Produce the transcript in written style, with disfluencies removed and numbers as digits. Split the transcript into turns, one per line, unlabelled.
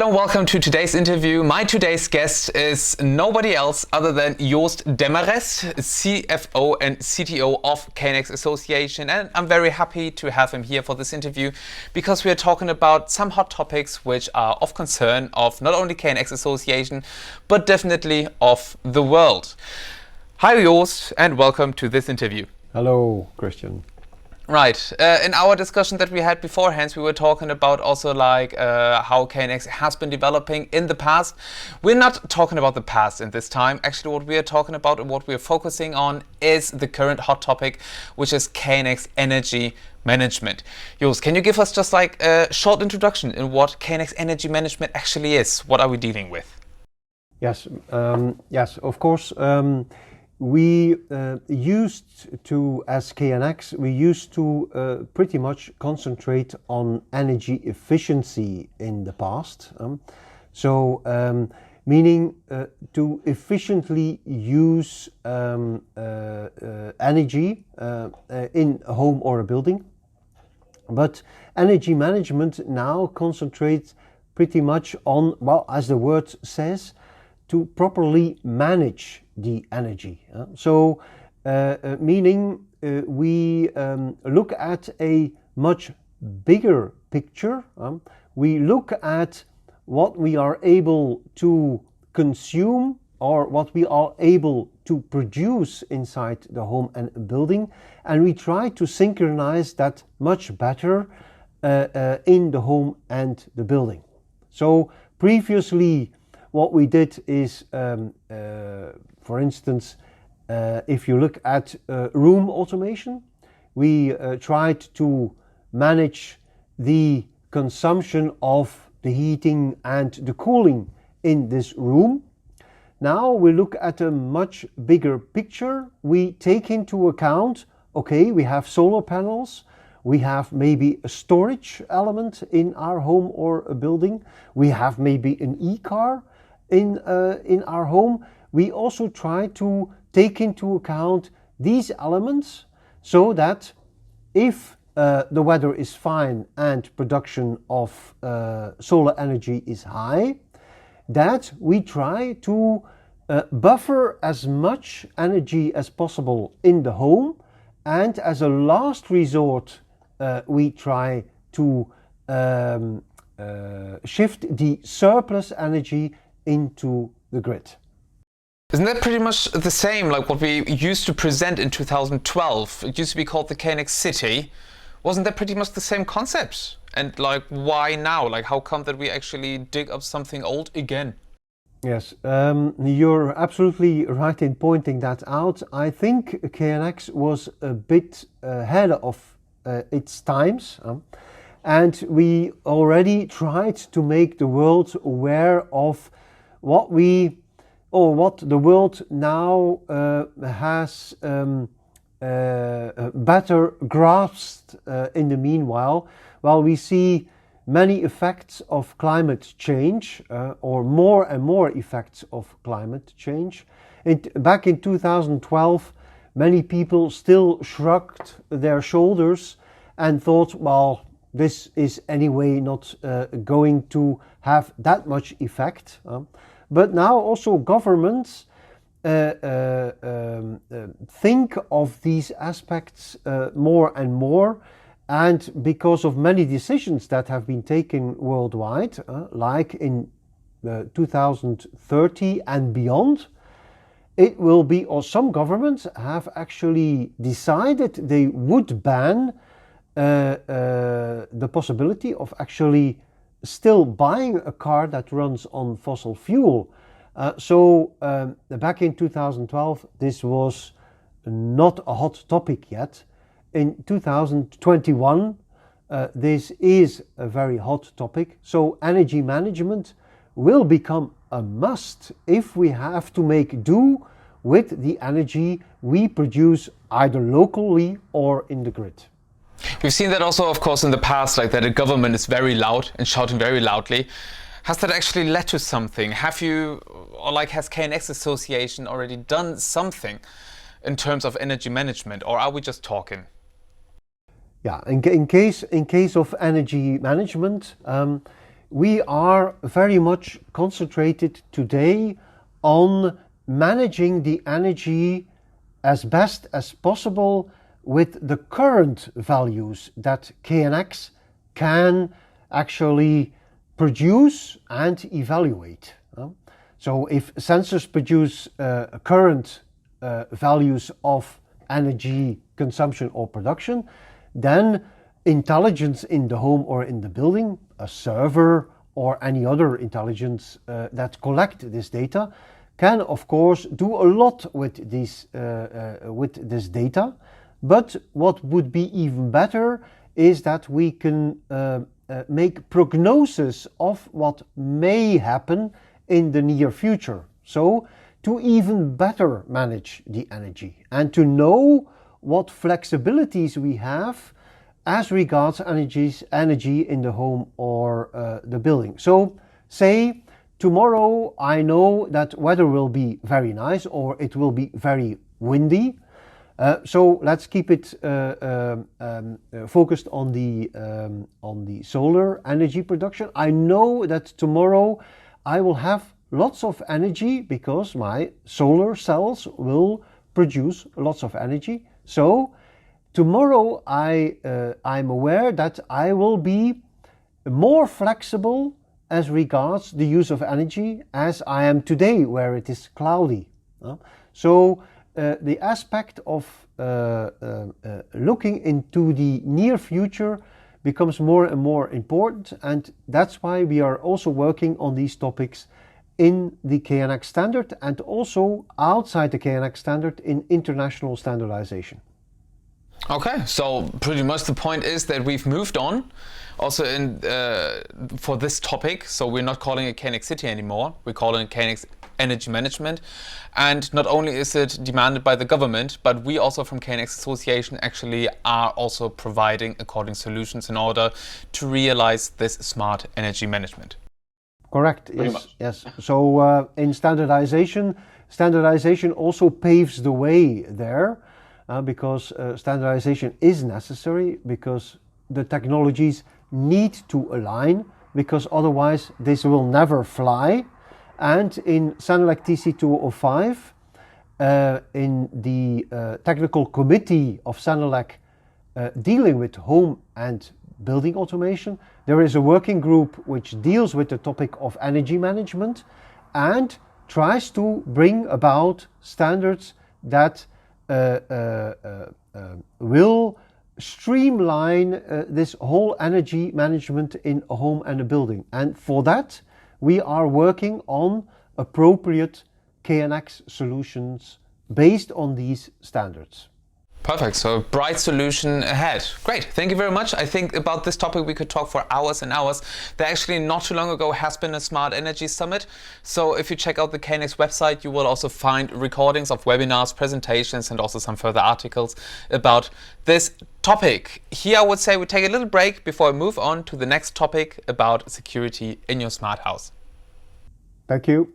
Hello and welcome to today's interview. My today's guest is nobody else other than Joost Demarest, CFO and CTO of KNX Association, and I'm very happy to have him here for this interview because we are talking about some hot topics which are of concern of not only KNX Association but definitely of the world. Hi Joost and welcome to this interview.
Hello Christian.
Right. In our discussion that we had beforehand, we were talking about also like how KNX has been developing in the past. We're not talking about the past in this time. Actually, what we are talking about and what we are focusing on is the current hot topic, which is KNX energy management. Joost, can you give us just like a short introduction in what KNX energy management actually is? What are we dealing with?
Yes, of course. We used to, as KNX, we used to pretty much concentrate on energy efficiency in the past. Meaning to efficiently use energy in a home or a building. But energy management now concentrates pretty much on, well, as the word says, to properly manage the energy. Meaning we look at a much bigger picture. We look at what we are able to consume or what we are able to produce inside the home and building, and we try to synchronize that much better in the home and the building. So previously what we did is, for instance, if you look at room automation, we tried to manage the consumption of the heating and the cooling in this room. Now we look at a much bigger picture. We take into account, okay, we have solar panels, we have maybe a storage element in our home or a building, we have maybe an e-car in our home. We also try to take into account these elements so that if the weather is fine and production of solar energy is high, that we try to buffer as much energy as possible in the home, and as a last resort we try to shift the surplus energy into the grid.
Isn't that pretty much the same like what we used to present in 2012? It used to be called the KNX City. Wasn't that pretty much the same concept? And like, why now? Like, how come that we actually dig up something old again?
Yes, you're absolutely right in pointing that out. I think KNX was a bit ahead of its times. And we already tried to make the world aware of what the world now has better grasped in the meanwhile. While we see many effects of climate change, or more and more effects of climate change. Back in 2012, many people still shrugged their shoulders and thought, well, this is anyway not going to have that much effect. But now also governments think of these aspects more and more, and because of many decisions that have been taken worldwide, like in 2030 and beyond, it will be, or some governments have actually decided they would ban the possibility of actually still buying a car that runs on fossil fuel. Back in 2012, this was not a hot topic yet. In 2021, this is a very hot topic. So energy management will become a must if we have to make do with the energy we produce either locally or in the grid.
We've seen that also, of course, in the past, like that the government is very loud and shouting very loudly. Has that actually led to something? Have you, or like has KNX Association already done something in terms of energy management, or are we just talking?
Yeah, in case of energy management, we are very much concentrated today on managing the energy as best as possible with the current values that KNX can actually produce and evaluate. So if sensors produce current values of energy consumption or production, then intelligence in the home or in the building, a server or any other intelligence that collect this data, can of course do a lot with this data. But what would be even better is that we can make prognosis of what may happen in the near future. So to even better manage the energy and to know what flexibilities we have as regards energy in the home or the building. So say tomorrow I know that weather will be very nice or it will be very windy. So let's keep it focused on the solar energy production. I know that tomorrow I will have lots of energy because my solar cells will produce lots of energy. So tomorrow I'm aware that I will be more flexible as regards the use of energy as I am today, where it is cloudy. So the aspect of looking into the near future becomes more and more important, and that's why we are also working on these topics in the KNX standard and also outside the KNX standard in international standardization.
Okay, so pretty much the point is that we've moved on also in for this topic. So we're not calling it KNX City anymore, we're calling it KNX Energy Management. And not only is it demanded by the government, but we also from KNX Association actually are also providing according solutions in order to realize this smart energy management.
Correct, yes. So in standardization also paves the way there. Because standardization is necessary, because the technologies need to align, because otherwise this will never fly. And in Senelec TC205, in the technical committee of Senelec dealing with home and building automation, there is a working group which deals with the topic of energy management and tries to bring about standards that will streamline this whole energy management in a home and a building. And for that, we are working on appropriate KNX solutions based on these standards.
Perfect. So a bright solution ahead. Great. Thank you very much. I think about this topic we could talk for hours and hours. There actually not too long ago has been a Smart Energy Summit. So if you check out the KNX website, you will also find recordings of webinars, presentations, and also some further articles about this topic. Here I would say we take a little break before we move on to the next topic about security in your smart house.
Thank you.